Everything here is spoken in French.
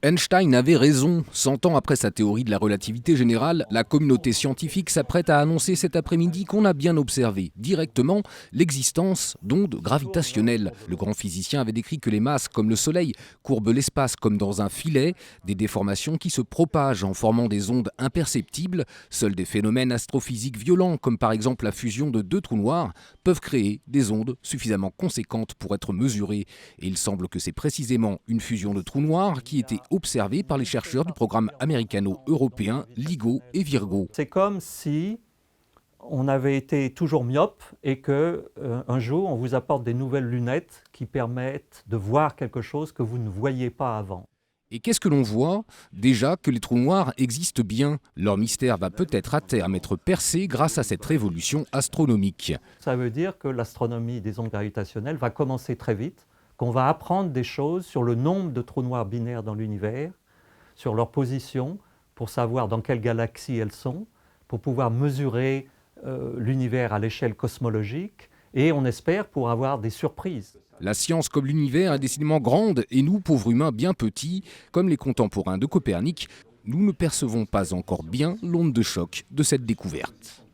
Einstein avait raison. 100 ans après sa théorie de la relativité générale, la communauté scientifique s'apprête à annoncer cet après-midi qu'on a bien observé directement l'existence d'ondes gravitationnelles. Le grand physicien avait décrit que les masses, comme le Soleil, courbent l'espace comme dans un filet, des déformations qui se propagent en formant des ondes imperceptibles. Seuls des phénomènes astrophysiques violents, comme par exemple la fusion de deux trous noirs, peuvent créer des ondes suffisamment conséquentes pour être mesurées. Et il semble que c'est précisément une fusion de trous noirs qui était observé par les chercheurs du programme américano-européen LIGO et Virgo. C'est comme si on avait été toujours myope et qu'un jour on vous apporte des nouvelles lunettes qui permettent de voir quelque chose que vous ne voyiez pas avant. Et qu'est-ce que l'on voit? Déjà que les trous noirs existent bien. Leur mystère va peut-être à terme être percé grâce à cette révolution astronomique. Ça veut dire que l'astronomie des ondes gravitationnelles va commencer très vite, qu'on va apprendre des choses sur le nombre de trous noirs binaires dans l'univers, sur leur position, pour savoir dans quelle galaxie elles sont, pour pouvoir mesurer l'univers à l'échelle cosmologique, et on espère pour avoir des surprises. La science comme l'univers est décidément grande et nous, pauvres humains bien petits, comme les contemporains de Copernic, nous ne percevons pas encore bien l'onde de choc de cette découverte.